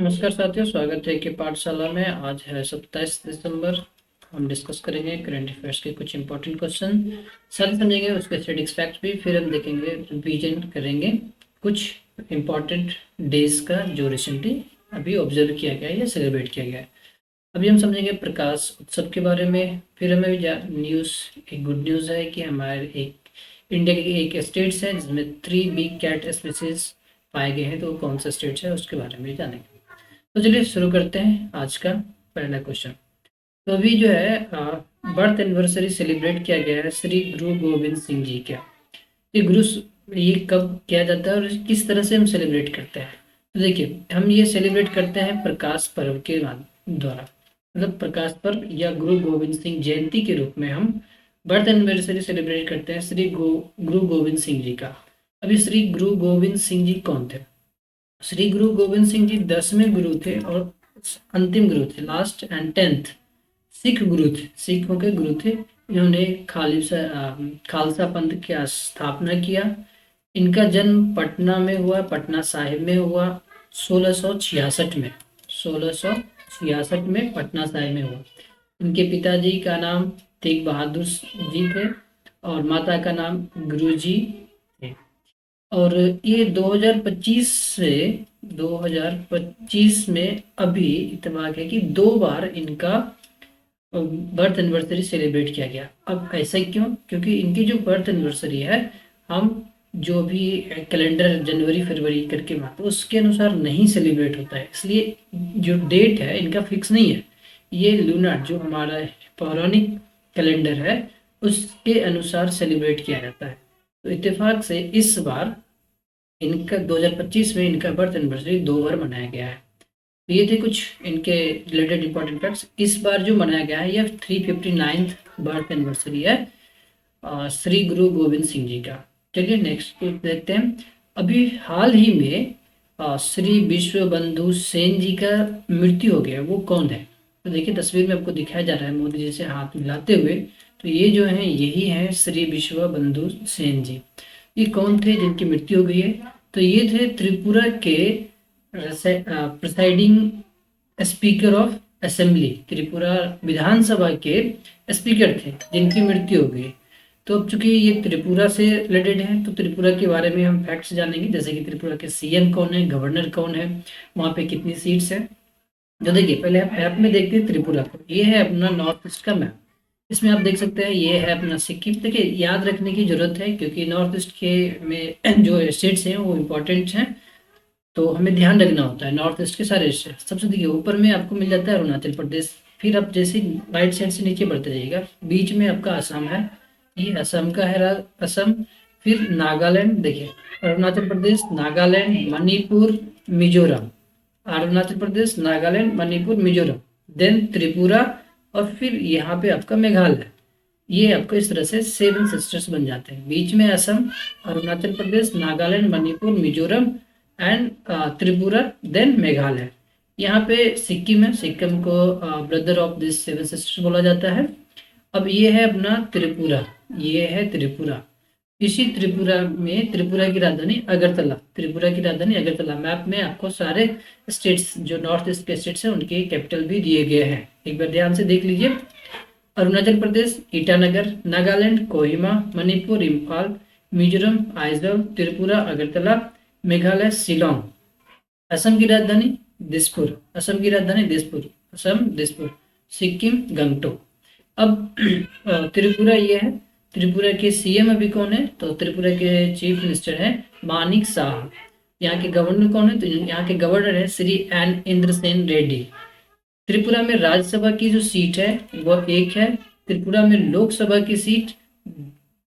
नमस्कार साथियों, स्वागत है कि पाठशाला में। आज है 27 दिसंबर। हम डिस्कस करेंगे करंट अफेयर्स के कुछ इंपॉर्टेंट क्वेश्चन, साथ समझेंगे उसके स्टैटिस्टिक्स फैक्ट्स भी। फिर हम देखेंगे, रिवीजन करेंगे कुछ इंपॉर्टेंट डेज का जो रिसेंटली अभी ऑब्जर्व किया गया है या सेलिब्रेट किया गया है। अभी हम समझेंगे प्रकाश उत्सव के बारे में। फिर हमें न्यूज़, एक गुड न्यूज़ है कि हमारे एक इंडिया के एक स्टेट्स है जिसमें 3 बिग कैट स्पीसीज पाए गए हैं। तो कौन सा स्टेट्स है उसके बारे में जानेंगे। तो चलिए शुरू करते हैं आज का पहला क्वेश्चन। तो अभी जो है बर्थ एनिवर्सरी सेलिब्रेट किया गया है श्री गुरु गोविंद सिंह जी का। ये कब किया जाता है और किस तरह से हम सेलिब्रेट करते हैं? तो देखिए, हम ये सेलिब्रेट करते हैं प्रकाश पर्व के द्वारा। मतलब प्रकाश पर्व या गुरु गोविंद सिंह जयंती के रूप में हम बर्थ एनिवर्सरी सेलिब्रेट करते हैं गुरु गोविंद सिंह जी का। अभी श्री गुरु गोविंद सिंह जी कौन थे? श्री गुरु गोविंद सिंह जी 10वें गुरु थे और अंतिम गुरु थे, लास्ट एंड 10th सिख गुरु थे, सिखों के गुरु थे। इन्होंने खालसा पंथ की स्थापना किया। इनका जन्म पटना में हुआ, पटना साहिब में हुआ 1666 में। 1666 में पटना साहिब में हुआ। इनके पिताजी का नाम तेग बहादुर जी थे और माता का नाम गुरु जी थे। और ये 2025 में अभी इत्तेफाक है कि 2 बार इनका बर्थ एनिवर्सरी सेलिब्रेट किया गया। अब ऐसा क्यों? क्योंकि इनकी जो बर्थ एनिवर्सरी है, हम जो भी कैलेंडर जनवरी फरवरी करके मानते हैं उसके अनुसार नहीं सेलिब्रेट होता है। इसलिए जो डेट है इनका फिक्स नहीं है। ये लूनर जो हमारा पौराणिक कैलेंडर है उसके अनुसार सेलिब्रेट किया जाता है। तो इत्तेफाक से इस बार इनका 2025 में इनका बर्थ एनिवर्सरी 2 बार मनाया गया है। तो ये थे कुछ इनके रिलेटेड इंपॉर्टेंट फैक्ट्स। इस बार जो मनाया गया है यह 359th बर्थ एनिवर्सरी है श्री गुरु गोविंद सिंह जी का। चलिए नेक्स्ट देखते हैं। अभी हाल ही में श्री विश्व बंधु सेन जी का मृत्यु हो गया। वो कौन है? तो देखिए, तस्वीर में आपको दिखाया जा रहा है मोदी जी से हाथ मिलाते हुए। तो ये जो है यही है श्री विश्व बंधु सेन जी। ये कौन थे जिनकी मृत्यु हो गई है? तो ये थे त्रिपुरा के presiding speaker of assembly, Tripura विधानसभा के स्पीकर थे जिनकी मृत्यु हो गई। तो अब चूंकि ये त्रिपुरा से रिलेटेड है तो त्रिपुरा के बारे में हम फैक्ट्स जानेंगे, जैसे कि त्रिपुरा के सीएम कौन है, गवर्नर कौन है, वहाँ पे कितनी सीट्स हैं। जो देखिए, पहले हम मैप में देखते हैं त्रिपुरा को। ये है अपना नॉर्थ ईस्ट का मैप। इसमें आप देख सकते हैं ये है अपना सिक्किम। देखिए, याद रखने की जरूरत है क्योंकि नॉर्थ ईस्ट के में जो स्टेट्स हैं वो इम्पोर्टेंट हैं, तो हमें ध्यान रखना होता है। नॉर्थ ईस्ट के सारे स्टेट सबसे देखिए ऊपर में आपको मिल जाता है अरुणाचल प्रदेश। फिर आप जैसे राइट साइड से नीचे बढ़ते जाइएगा, बीच में आपका असम है। ये असम का है असम। फिर नागालैंड, देखिए अरुणाचल प्रदेश, नागालैंड, मणिपुर, मिजोरम। अरुणाचल प्रदेश, नागालैंड, मणिपुर, मिजोरम, देन त्रिपुरा, और फिर यहाँ पे आपका मेघालय। ये आपको इस तरह से 7 सिस्टर्स बन जाते हैं। बीच में असम, अरुणाचल प्रदेश, नागालैंड, मणिपुर, मिजोरम एंड त्रिपुरा, देन मेघालय। यहाँ पे सिक्किम है। सिक्किम को ब्रदर ऑफ दिस 7 सिस्टर्स बोला जाता है। अब ये है अपना त्रिपुरा, ये है त्रिपुरा। इसी त्रिपुरा में त्रिपुरा की राजधानी अगरतला, त्रिपुरा की राजधानी अगरतला। मैप में आपको सारे स्टेट्स जो नॉर्थ ईस्ट के स्टेट्स हैं उनके कैपिटल भी दिए गए हैं। एक बार ध्यान से देख लीजिए। अरुणाचल प्रदेश ईटानगर, नागालैंड कोहिमा, मणिपुर इम्फाल, मिजोरम आइजल, त्रिपुरा अगरतला, मेघालय शिलोंग। असम की राजधानी दिसपुर, असम की राजधानी दिसपुर, असम दिसपुर। सिक्किम गंगटोक। अब त्रिपुरा ये है। त्रिपुरा के सीएम अभी कौन है? तो त्रिपुरा के चीफ मिनिस्टर है मानिक साह। यहाँ के गवर्नर कौन है? तो यहाँ के गवर्नर है श्री एन इंद्रसेन रेड्डी। त्रिपुरा में राज्यसभा की जो सीट है वह 1 है। त्रिपुरा में लोकसभा की सीट,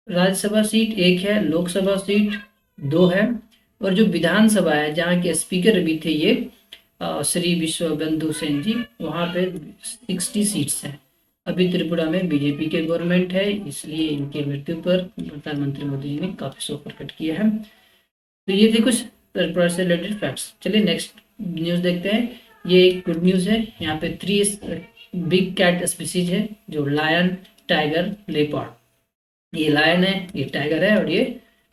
राज्यसभा सीट 1 है, लोकसभा सीट 2 है। और जो विधानसभा है जहाँ के स्पीकर अभी थे ये श्री विश्व बंधु सेन जी, वहाँ पे 60 सीट्स हैं। अभी त्रिपुरा में बीजेपी के गवर्नमेंट है, इसलिए इनके मृत्यु पर प्रधानमंत्री मोदी जी ने काफी शोक प्रकट किया है। तो ये थे कुछ त्रिपुरा से रिलेटेड फैक्ट्स। चलिए नेक्स्ट न्यूज़ देखते हैं। ये एक गुड न्यूज़ है। यहाँ पे 3 बिग कैट स्पीसीज है, जो लायन, टाइगर, लेपर्ड। ये लायन है, ये टाइगर है और ये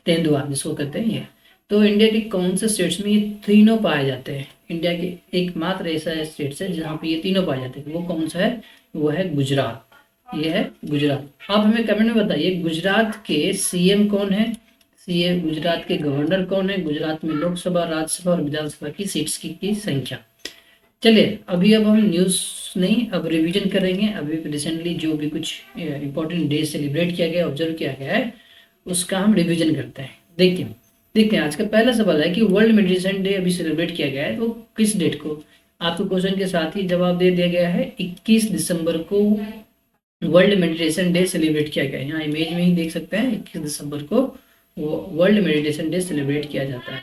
तेंदुआ जिसको कहते हैं ये। तो इंडिया के कौन से स्टेट्स में ये तीनों पाए जाते हैं? इंडिया के एकमात्र ऐसा स्टेट्स है जहाँ पे ये तीनों पाए जाते हैं। वो कौन सा है? वो है गुजरात। ये है गुजरात। आप हमें कमेंट में बताइए गुजरात के सीएम कौन है? सीएम गुजरात के गवर्नर कौन है? गुजरात में लोकसभा, राज्यसभा और विधानसभा की सीट्स की संख्या। चलिए अभी अब हम न्यूज़ नहीं, अब रिवीजन करेंगे। अभी रिसेंटली जो भी कुछ इंपॉर्टेंट डे सेलिब्रेट किया गया, ऑब्जर्व किया गया है, उसका हम रिवीजन करते हैं। देखते हैं आज का पहला सवाल है कि वर्ल्ड मेडिसिन डे अभी सेलिब्रेट किया गया है तो किस डेट को? आपको क्वेश्चन के साथ ही जवाब दे दिया गया है। 21 दिसंबर को वर्ल्ड मेडिटेशन डे सेलिब्रेट किया गया है। यहाँ इमेज में ही देख सकते हैं 21 दिसंबर को वर्ल्ड मेडिटेशन डे सेलिब्रेट किया जाता है।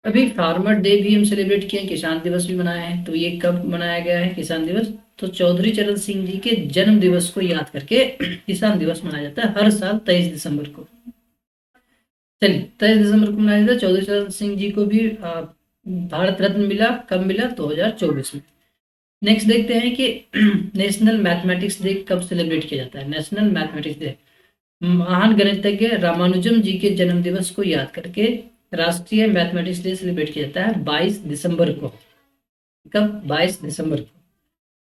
अभी फार्मर डे भी हम सेलिब्रेट किए, किसान दिवस भी मनाया है। तो ये कब मनाया गया है किसान दिवस? तो चौधरी चरण सिंह जी के जन्म दिवस को याद करके किसान दिवस मनाया जाता है हर साल 23 दिसंबर को। चलिए 23 दिसंबर को मनाया जाता है। चौधरी चरण सिंह जी को भी भारत रत्न मिला। कब मिला? 2024 में। नेक्स्ट देखते हैं कि नेशनल मैथमेटिक्स डे कब सेलिब्रेट किया जाता है? नेशनल मैथमेटिक्स डे महान गणितज्ञ रामानुजम जी के जन्म दिवस को याद करके राष्ट्रीय मैथमेटिक्स डे सेलिब्रेट किया जाता है 22 दिसंबर को। कब? 22 दिसंबर को।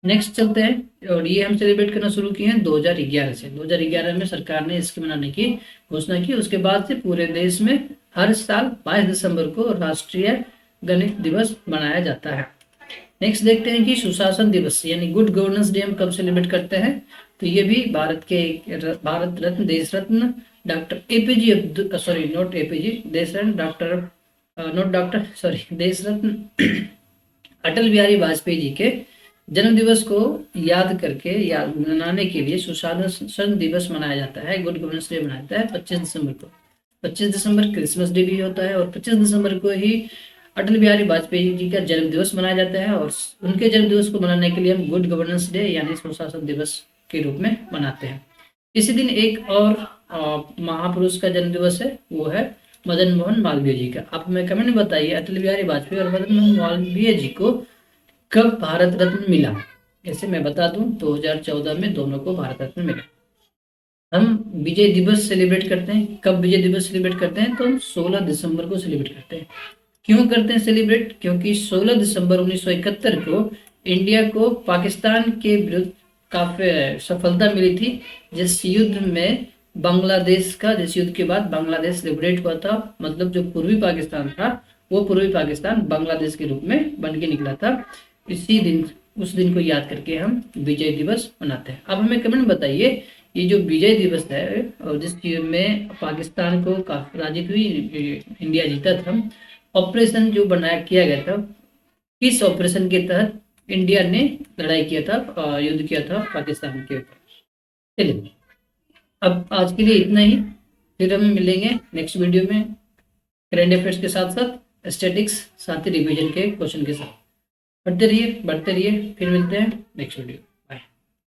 नेक्स्ट चलते हैं, और ये हम सेलिब्रेट करना शुरू किए हैं 2011 से। 2011 में सरकार ने इसके मनाने की घोषणा की। उसके बाद से पूरे देश में हर साल 22 दिसंबर को राष्ट्रीय गणित दिवस मनाया जाता है। नेक्स्ट देखते हैं कि सुशासन दिवस यानी गुड गवर्नेंस डे हम कब सेलिब्रेट करते हैं? तो ये भी भारत रत्न, देश Ratna doctor APJ Abdul sorry not APJ Desh Ratna doctor not doctor sorry Desh Ratna Atal Bihari Vajpayee ji के जन्म दिवस को याद करके मनाने के लिए सुशासन दिवस मनाया जाता है, गुड गवर्नेंस डे मनाया जाता है 25 दिसंबर को। 25 दिसंबर क्रिसमस डे भी होता है और 25 दिसंबर को ही अटल बिहारी वाजपेयी जी का जन्म दिवस मनाया जाता है। और उनके जन्म दिवस को मनाने के लिए हम गुड गवर्नेंस डे यानी सुशासन दिवस के रूप में मनाते हैं। इसी दिन एक और महापुरुष का जन्म दिवस है, वो है मदन मोहन मालवीय जी का। आप हमें कमेंट में बताइए अटल बिहारी वाजपेयी और मदन मोहन मालवीय जी को कब भारत रत्न मिला? जैसे मैं बता दूं 2014 में दोनों को भारत रत्न मिला। हम विजय दिवस सेलिब्रेट करते हैं। कब विजय दिवस सेलिब्रेट करते हैं? तो हम 16 दिसंबर को सेलिब्रेट करते हैं। क्यों करते हैं सेलिब्रेट? क्योंकि 16 दिसंबर 1971 को इंडिया को पाकिस्तान के विरुद्ध काफी सफलता मिली थी, जिस युद्ध में बांग्लादेश का, जिस युद्ध के बाद बांग्लादेश लिबरेट हुआ था। मतलब जो पूर्वी पाकिस्तान था वो पूर्वी पाकिस्तान बांग्लादेश के रूप में बन के निकला था। इसी दिन, उस दिन को याद करके हम विजय दिवस मनाते हैं। अब हमें कमेंट बताइए ये जो विजय दिवस है और जिस में पाकिस्तान को काफी पराजित हुई, इंडिया जीता था, ऑपरेशन जो बनाया किया गया था, किस ऑपरेशन के तहत इंडिया ने लड़ाई किया था, युद्ध किया था पाकिस्तान के ऊपर? चलिए अब आज के लिए इतना ही, फिर हम मिलेंगे नेक्स्ट वीडियो में करंट अफेयर्स के साथ साथ स्टैटिक्स, साथ ही रिवीजन के क्वेश्चन के साथ। बढ़ते रहिए, फिर मिलते हैं नेक्स्ट वीडियो।